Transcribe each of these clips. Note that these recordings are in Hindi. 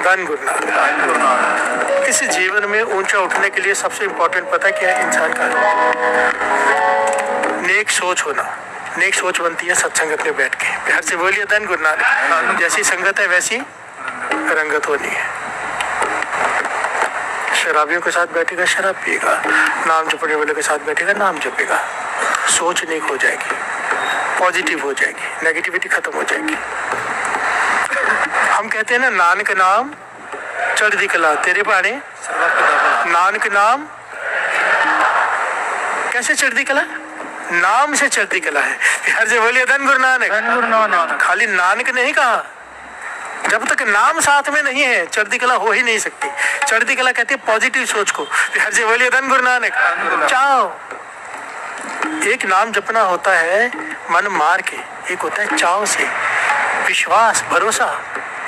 धन गुरु नानक। इस जीवन में ऊंचा उठने के लिए सबसे इम्पोर्टेंट पता है क्या है इंसान का? नेक सोच होना। नेक सोच बनती है सत्संगत में बैठ के। प्यार से बोलिए धन गुरु नानक। जैसी संगत है वैसी रंगत होनी है। शराबियों के साथ बैठेगा शराब पिएगा, नाम जपने वाले के साथ बैठेगा नाम जपेगा। सोच नेक हो जाएगी, पॉजिटिव हो जाएगी, नेगेटिविटी खत्म हो जाएगी। हम कहते हैं ना नानक नाम चढ़दी कला तेरे बाणे, नानक नाम कैसे चढ़दी कला? नाम से चढ़ती कला है। हर जगह बोलिए धन गुरु नानक। खाली नानक नहीं कहा, जब तक नाम साथ में नहीं है चढ़ती कला हो ही नहीं सकती। चढ़ती कला कहती है पॉजिटिव सोच को। हर जगह बोलिए धन गुरु नानक। चाव, एक नाम जपना होता है मन मार के, एक होता है चाव से, विश्वास, भरोसा,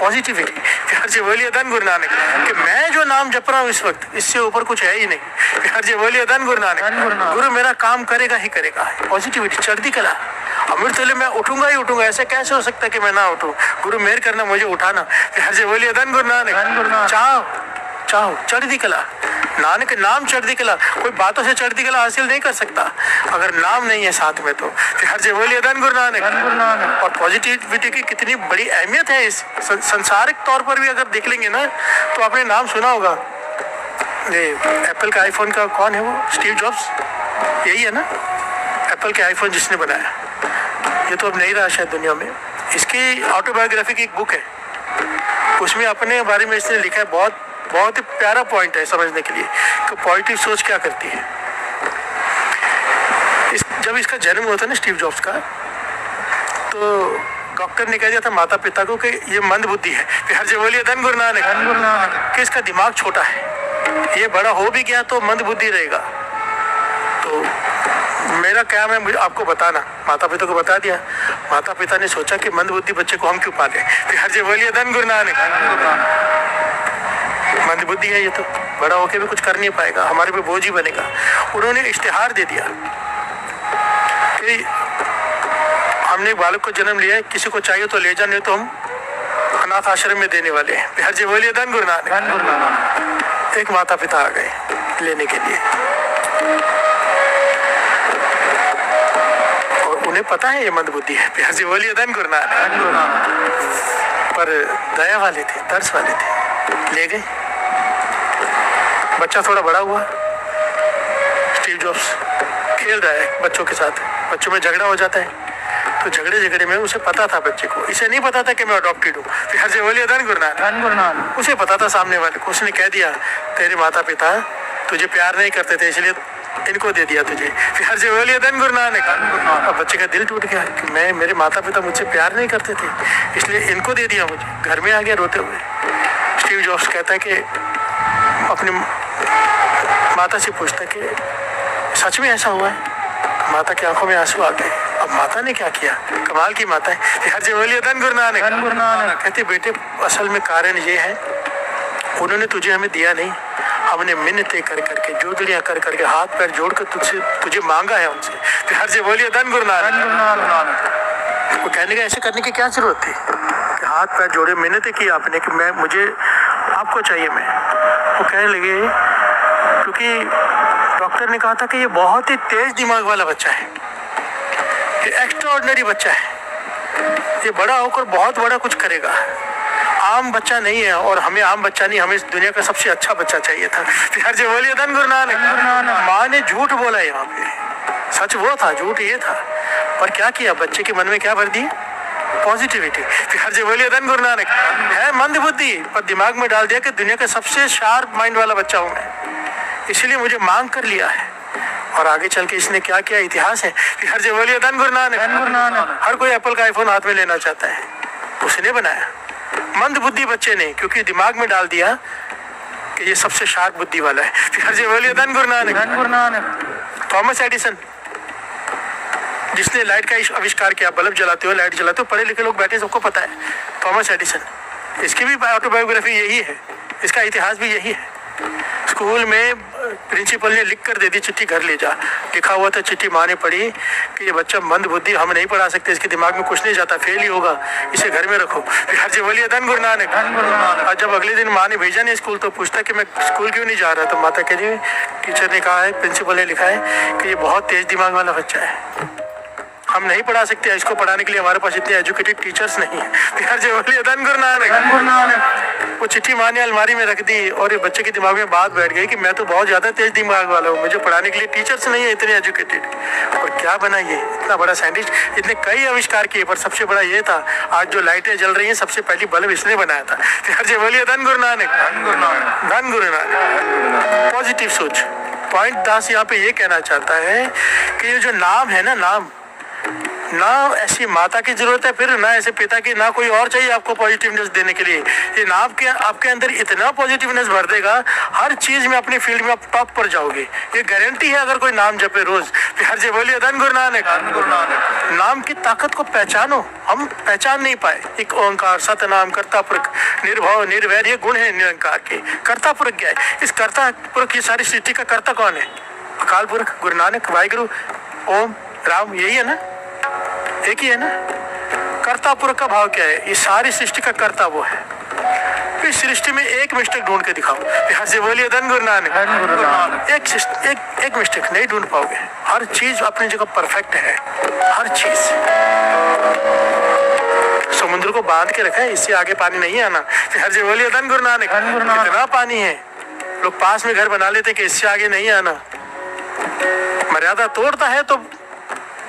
पॉजिटिविटी। हर जगह बोलिए धन गुरु नानक कि मैं जो नाम जप रहा हूँ इस वक्त, इससे ऊपर कुछ है ही नहीं। हर जगह बोलिए धन गुरु नानक। गुरु मेरा काम करेगा ही करेगा। पॉजिटिविटी, चढ़ती कला। अमृत वेले मैं उठूंगा ही उठूंगा, ऐसे कैसे हो सकता है कि मैं ना उठूं? गुरु मेहर करना, मुझे उठाना। हर जगह बोलिए धन गुरु नानक। चाहो चाहो चढ़ती कला, नानक नाम चढ़ती कला। कोई बातों से चढ़ती कला हासिल नहीं कर सकता अगर नाम नहीं है साथ में। तो हर जगह बोलिए धन गुरु नानक। और पॉजिटिविटी की कितनी बड़ी अहमियत है इस संसारिक तौर पर भी अगर देख लेंगे ना, तो आपने नाम सुना होगा ये एप्पल का आईफोन का कौन है वो? स्टीव जॉब्स, यही है ना एप्पल के आईफोन जिसने बनाया। ये तो अब नहीं रहा शायद दुनिया में। इसकी ऑटोबायोग्राफी की एक बुक है, उसमें अपने बारे में इसने लिखा है। बहुत ही प्यारा पॉइंट है समझने के लिए कि पॉजिटिव सोच क्या करती है। जब इसका जन्म हुआ था ना स्टीव जॉब्स का, तो डॉक्टर ने कह दिया था माता पिता को कि ये मंद बुद्धि है। हर जगह बोलिए धन गुरु नानक कि इसका दिमाग छोटा है, ये बड़ा हो भी गया तो मंद बुद्धि रहेगा। तो मेरा क्या है मुझे आपको बताना, माता पिता को बता दिया। माता पिता ने सोचा कि मंद बुद्धि बच्चे को हम क्यों पाले। हर जगह बोलिए धन गुरु नानक। मंद बुद्धि है ये तो बड़ा होके भी कुछ कर नहीं पाएगा, हमारे पे बोझ ही बनेगा। उन्होंने इश्तिहार दे दिया कि हमने एक बालक को जन्म लिया है, किसी को चाहिए तो ले जाने, तो हम अनाथ आश्रम में देने वाले हैं। हर जगह बोलिए धन गुरु नानक। एक माता पिता आ गए लेने के लिए, और उन्हें पता है ये मंद बुद्धि है। हर जगह बोलिए धन गुरु नानक। पर दया वाले थे, दर्श वाले थे, ले गए। बच्चा थोड़ा बड़ा हुआ, स्टीव जॉब्स खेल रहा है बच्चों के साथ, बच्चों में झगड़ा हो जाता है। तो झगड़े में उसे पता था बच्चे को, इसे नहीं पता था कि मैं अडॉप्टेड हूँ। हर जगह बोलिए धन गुरु नानक। उसे पता था सामने वाले को, उसने कह दिया तेरे माता पिता तुझे प्यार नहीं करते थे इसलिए इनको दे दिया तुझे। हर जगह बोलिए धन गुरु नानक। अब बच्चे का दिल टूट गया कि मेरे माता पिता मुझसे प्यार नहीं करते थे इसलिए इनको दे दिया मुझे। घर में आ गया रोते हुए। स्टीव जॉब्स कहता है कि अपनी माता से पूछता कि सच में ऐसा हुआ है? माता की आंखों में आंसू आ गए। अब माता ने क्या किया, कमाल की माता है। हर जगह बोलिए धन गुरु नानक। कहते बेटे असल में कारण ये है, उन्होंने तुझे हमें दिया नहीं, हमने मिन्नतें कर करके, जोदड़ियां कर करके, हाथ पैर जोड़कर तुझे मांगा है उनसे। हर जगह बोलिए धन गुरु नानक। वो कहने का ऐसे करने की क्या जरूरत थी कि हाथ पैर जोड़े, मिन्नतें की आपने कि मैं मुझे आपको चाहिए। मैं वो कहने लगे क्योंकि डॉक्टर ने कहा था कि ये बहुत ही तेज दिमाग वाला बच्चा है, ये एक्स्ट्राऑर्डिनरी बच्चा है, ये बड़ा होकर बहुत बड़ा कुछ करेगा, आम बच्चा नहीं है। और हमें आम बच्चा नहीं, हमें इस दुनिया का सबसे अच्छा बच्चा चाहिए था। हर जगह बोलिए धन गुरु नानक। माँ ने झूठ बोला यहाँ पे, सच वो था, झूठ ये था। पर क्या किया, बच्चे के मन में क्या भर दी? पॉजिटिविटी। हर जगह बोलिए धन गुरु नानक। है मंद बुद्धि, पर दिमाग में डाल दिया कि दुनिया का सबसे शार्प माइंड वाला बच्चा हूँ मैं, इसलिए मुझे मांग कर लिया है। और आगे चल के इसने क्या किया इतिहास है। हर जगह बोलिए धन गुरु नानक। हर कोई एप्पल का आईफोन हाथ में लेना चाहता है, उसने बनाया, मंद बुद्धि बच्चे ने, क्योंकि दिमाग में डाल दिया कि ये सबसे शार्प बुद्धि वाला है। हर जगह बोलिए धन गुरु नानक। थॉमस एडिसन जिसने लाइट का आविष्कार किया, बल्ब जलाते हो लाइट जलाते हो, पढ़े लिखे लोग बैठे सबको पता है थॉमस एडिसन। इसकी भी ऑटोबायोग्राफी यही है, इसका इतिहास भी यही है। स्कूल में प्रिंसिपल ने लिख कर दे दी चिट्ठी, घर ले जा। लिखा हुआ था चिट्ठी, माँ ने पढ़ी कि ये बच्चा मंद बुद्धि, हम नहीं पढ़ा सकते, इसके दिमाग में कुछ नहीं जाता, फेल ही होगा, इसे घर में रखो। बिहार जी बोलिए धन गुरु नानक। और जब अगले दिन माँ ने भेजा नहीं स्कूल तो पूछता कि मैं स्कूल क्यों नहीं जा रहा, तो माता कह रही टीचर ने कहा है, प्रिंसिपल ने लिखा है कि ये बहुत तेज दिमाग वाला बच्चा है, हम नहीं पढ़ा सकते, इसको पढ़ाने के लिए हमारे पास इतने एजुकेटेड टीचर्स नहीं है। बिहार जी बोलिए धन गुरु नानक। वो चिट्ठी माँ ने अलमारी में रख दी और ये बच्चे के दिमाग में बात बैठ गई कि मैं तो बहुत ज़्यादा तेज दिमाग वाला हूँ, मुझे पढ़ाने के लिए टीचर्स नहीं है इतने एजुकेटेड। और क्या बना ये, इतना बड़ा साइंटिस्ट, इतने कई आविष्कार किए, पर सबसे बड़ा ये था आज जो लाइटें जल रही हैं सबसे पहली बल्ब इसने बनाया था। बिहार जी बोलिए धन गुरु नानक। धन गुरु नानक। पॉजिटिव सोच। पॉइंट दास यहाँ पे ये कहना चाहता है कि ये जो नाम है ना, नाम ना ऐसी माता की जरूरत है, फिर ना ऐसे पिता की, ना कोई और चाहिए आपको पॉजिटिवनेस देने के लिए। ये नाम के आपके अंदर इतना पॉजिटिवनेस भर देगा, हर चीज में अपनी फील्ड में आप टॉप पर जाओगे, ये गारंटी है अगर कोई नाम जपे रोज। बिहार जी बोलिए धन गुरु नानक। नाम की ताकत को पहचानो, हम पहचान नहीं पाए। एक ओंकार, सतनाम, कर्ता पुरख, निर्भव निर्वैर, ये गुण है निरंकार के। कर्ता पुरख क्या है, इस कर्ता पुरख की सारी सृष्टि का कर्ता कौन है, अकाल पुरख गुरु नानक वाहिगुरु ओम राम, यही है ना, एक ही है ना। कर्ता पुरख का भाव क्या है, ये सारी सृष्टि का कर्ता वो है। इस सृष्टि में एक मिस्टेक ढूंढ के दिखाओ। यहाँ से बोलिए धन गुरु नानक। एक मिस्टेक नहीं ढूंढ पाओगे, हर चीज अपनी जगह परफेक्ट है, हर चीज। समुद्र को बांध के रखा है, इससे आगे पानी नहीं आना। हर जी बोलिए धन गुरु नानक। कितना पानी है, लोग पास में घर बना लेते हैं कि इससे आगे नहीं आना। मर्यादा तोड़ता है तो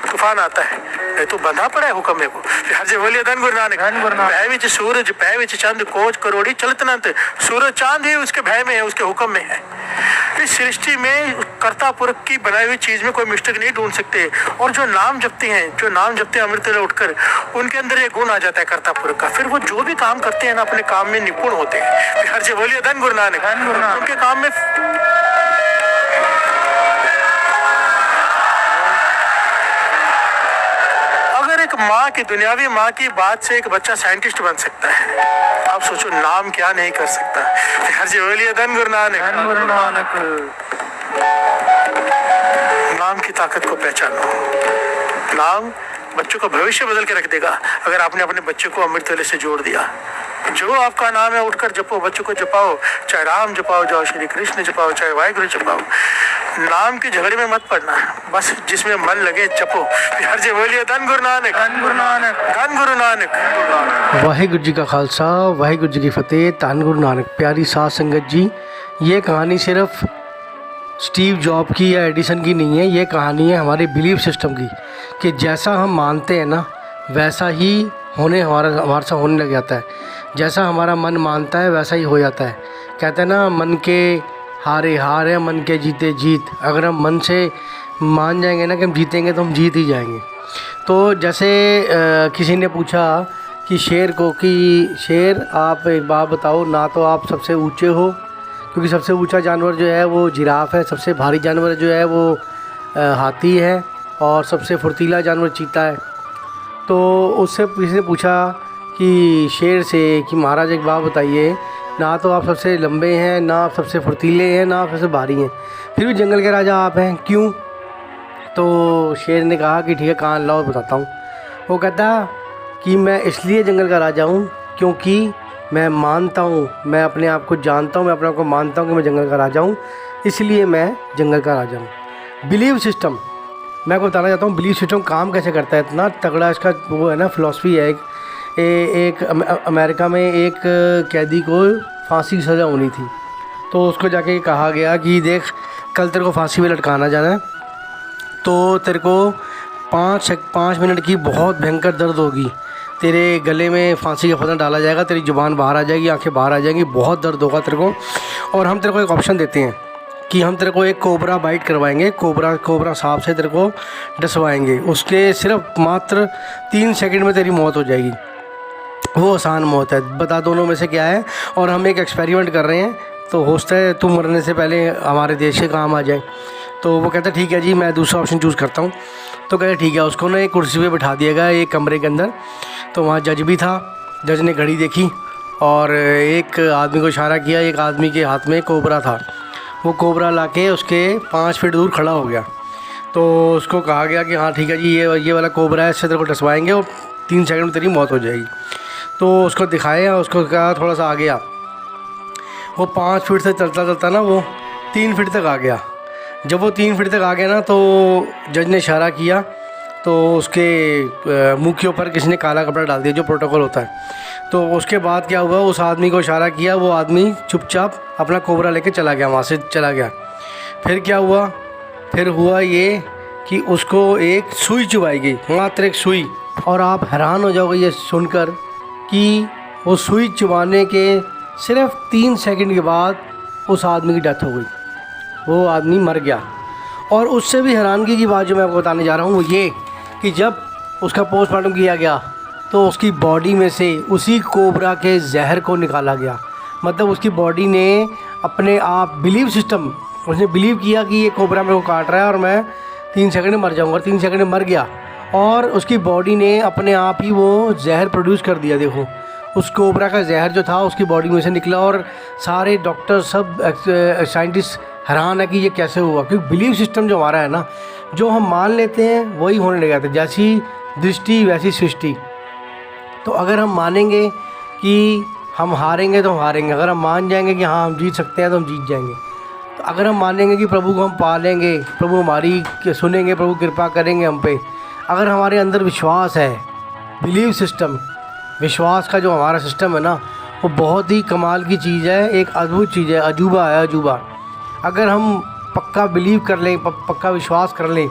तूफान आता है, नहीं तो बंधा पड़ा है हुक्म में वो। हर जी बोलिए धन गुरु नानक। भय विच सूरज, भय विच चंद, कोच करोड़ी चलत नंत। सूरज चांद ही उसके भय में है, उसके हुक्म में है। इस सृष्टि में कर्ता पुरख की बनाई हुई चीज में कोई मिस्टेक नहीं ढूंढ सकते। और जो नाम जपते हैं अमृत वेले उठकर, उनके अंदर ये गुण आ जाता है कर्ता पुरख का, फिर वो जो भी काम करते हैं ना अपने काम में निपुण होते हैं। हर जी बोलिए धन गुरु नानक। उनके काम में एक माँ की, दुनियावी माँ की बात से एक बच्चा साइंटिस्ट बन सकता है। आप सोचो नाम क्या नहीं कर सकता। हर जी बोलिए धन गुरु नानक। नाम की ताकत को पहचानो। नाम बच्चों का भविष्य बदल के रख देगा अगर आपने अपने बच्चे को अमृत वेले से जोड़ दिया। जो आपका नाम है उठकर जपो, बच्चों को जपाओ, चाहे राम जपाओ, चाहे श्री कृष्ण जपाओ, चाहे वाहिगुरु जपाओ। नाम के झगड़े में मत पड़ना, बस जिसमें मन लगे जपो। हर जी बोलिए धन गुरु नानक। धन गुरु नानक। धन गुरु नानक। वाहिगुरु जी का खालसा, वाहिगुरु जी की फतेह। धन गुरु नानक। प्यारी साध संगत जी, ये कहानी सिर्फ स्टीव जॉब की या एडिसन की नहीं है, ये कहानी है हमारे बिलीफ सिस्टम की, कि जैसा हम मानते हैं ना वैसा ही हमारे साथ होने लग जाता है। जैसा हमारा मन मानता है वैसा ही हो जाता है। कहते हैं ना, मन के हारे हार है, मन के जीते जीत। अगर हम मन से मान जाएंगे ना कि हम जीतेंगे तो हम जीत ही जाएंगे। तो जैसे किसी ने पूछा कि शेर को कि शेर आप एक बात बताओ, ना तो आप सबसे ऊंचे हो, क्योंकि सबसे ऊंचा जानवर जो है वो जिराफ है, सबसे भारी जानवर जो है वो हाथी है, और सबसे फुर्तीला जानवर चीता है। तो उससे किसी ने पूछा कि शेर से कि महाराज एक बात बताइए, ना तो आप सबसे लंबे हैं, ना आप सबसे फुर्तीले हैं, ना आप सबसे भारी हैं, फिर भी जंगल के राजा आप हैं, क्यों? तो शेर ने कहा कि ठीक है, कान लाओ बताता हूँ। वो कहता कि मैं इसलिए जंगल का राजा हूँ क्योंकि मैं मानता हूँ, मैं अपने आप को जानता हूँ, मैं अपने आप को मानता हूँ कि मैं जंगल का राजा हूँ, इसलिए मैं जंगल का राजा हूँ। बिलीव सिस्टम, मैं आपको बताना चाहता हूँ बिलीव सिस्टम काम कैसे करता है। इतना तगड़ा इसका वो है ना, फिलॉसफी है। एक अमेरिका में एक कैदी को फांसी की सज़ा होनी थी, तो उसको जाके कहा गया कि देख, कल तेरे को फांसी में लटकाना जाना है, तो तेरे को 5 मिनट की बहुत भयंकर दर्द होगी, तेरे गले में फांसी का फंदा डाला जाएगा, तेरी जुबान बाहर आ जाएगी, आंखें बाहर आ जाएंगी, बहुत दर्द होगा तेरे को, और हम तेरे को एक ऑप्शन देते हैं कि हम तेरे को एक कोबरा बाइट करवाएंगे, कोबरा सांप से तेरे को डसवाएंगे, उसके सिर्फ मात्र 3 सेकंड में तेरी मौत हो जाएगी। वो आसान मौत है, बता दोनों में से क्या है। और हम एक एक्सपेरिमेंट कर रहे हैं, तो हो सकता है तुम मरने से पहले हमारे देश के काम आ जाए। तो वो कहता ठीक है जी, मैं दूसरा ऑप्शन चूज़ करता हूँ। तो कहते ठीक है। उसको ना एक कुर्सी पे बिठा दिया गया एक कमरे के अंदर। तो वहाँ जज भी था। जज ने घड़ी देखी और एक आदमी को इशारा किया, एक आदमी के हाथ में कोबरा था। वो कोबरा लाके उसके 5 फीट दूर खड़ा हो गया। तो उसको कहा गया कि हाँ ठीक है जी, ये वाला कोबरा है, इससे तेरे को डसवाएंगे और 3 सेकंड में तेरी मौत हो जाएगी। तो उसको दिखाया, उसको कहा थोड़ा सा आ गया। वो 5 फीट से चलता चलता ना वो 3 फीट तक आ गया। जब वो 3 फीट तक आ गया ना, तो जज ने इशारा किया, तो उसके मुंह के ऊपर किसी ने काला कपड़ा डाल दिया, जो प्रोटोकॉल होता है। तो उसके बाद क्या हुआ, उस आदमी को इशारा किया, वो आदमी चुपचाप अपना कोबरा लेके चला गया, वहाँ से चला गया। फिर क्या हुआ, फिर हुआ ये कि उसको एक सुई चुभाई गई, मात्र एक सुई। और आप हैरान हो जाओगे ये सुनकर कि वो सुई चुभाने के सिर्फ 3 सेकंड के बाद उस आदमी की डेथ हो गई, वो आदमी मर गया। और उससे भी हैरानगी की बात जो मैं आपको बताने जा रहा हूँ वो ये कि जब उसका पोस्टमार्टम किया गया तो उसकी बॉडी में से उसी कोबरा के जहर को निकाला गया। मतलब उसकी बॉडी ने अपने आप बिलीव सिस्टम, उसने बिलीव किया कि ये कोबरा मेरे को काट रहा है और मैं 3 सेकंड में मर जाऊँगा, और 3 सेकंड में मर गया। और उसकी बॉडी ने अपने आप ही वो जहर प्रोड्यूस कर दिया। देखो, उस कोबरा का जहर जो था उसकी बॉडी में से निकला, और सारे डॉक्टर सब साइंटिस्ट हैरान है कि ये कैसे हुआ। क्योंकि बिलीव सिस्टम जो हमारा है ना, जो हम मान लेते हैं वही होने लग जाता है। जैसी दृष्टि वैसी सृष्टि। तो अगर हम मानेंगे कि हम हारेंगे तो हम हारेंगे, अगर हम मान जाएंगे कि हाँ हम जीत सकते हैं तो हम जीत जाएंगे। तो अगर हम मानेंगे कि प्रभु को हम पालेंगे, प्रभु हमारी सुनेंगे, प्रभु कृपा करेंगे हम पे, अगर हमारे अंदर विश्वास है, बिलीव सिस्टम, विश्वास का जो हमारा सिस्टम है ना, वो बहुत ही कमाल की चीज़ है, एक अद्भुत चीज़ है, अजूबा है, अजूबा। अगर हम पक्का बिलीव कर लें, पक्का विश्वास कर लें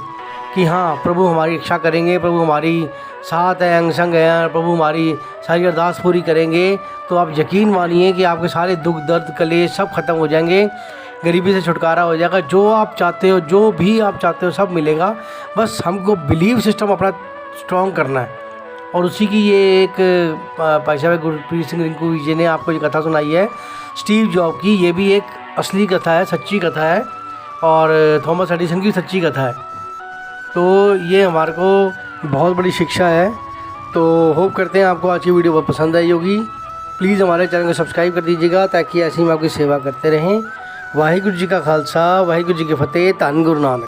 कि हाँ प्रभु हमारी रक्षा करेंगे, प्रभु हमारी साथ है, अंग संग है, प्रभु हमारी सारी अरदास पूरी करेंगे, तो आप यकीन मानिए कि आपके सारे दुख दर्द कलेश सब ख़त्म हो जाएंगे, गरीबी से छुटकारा हो जाएगा, जो आप चाहते हो, जो भी आप चाहते हो सब मिलेगा। बस हमको बिलीव सिस्टम अपना स्ट्रॉन्ग करना है। और उसी की ये एक भाई साहब गुरप्रीत सिंह रिंकू जी ने आपको ये कथा सुनाई है स्टीव जॉब की। ये भी एक असली कथा है, सच्ची कथा है, और थॉमस एडिसन की सच्ची कथा है। तो ये हमारे को बहुत बड़ी शिक्षा है। तो होप करते हैं आपको आज की वीडियो बहुत पसंद आई होगी। प्लीज़ हमारे चैनल को सब्सक्राइब कर दीजिएगा ताकि ऐसे ही हम आपकी सेवा करते रहें। वाहिगुरू जी का खालसा, वाहिगुरू जी की फतेह, धन गुरु नानक।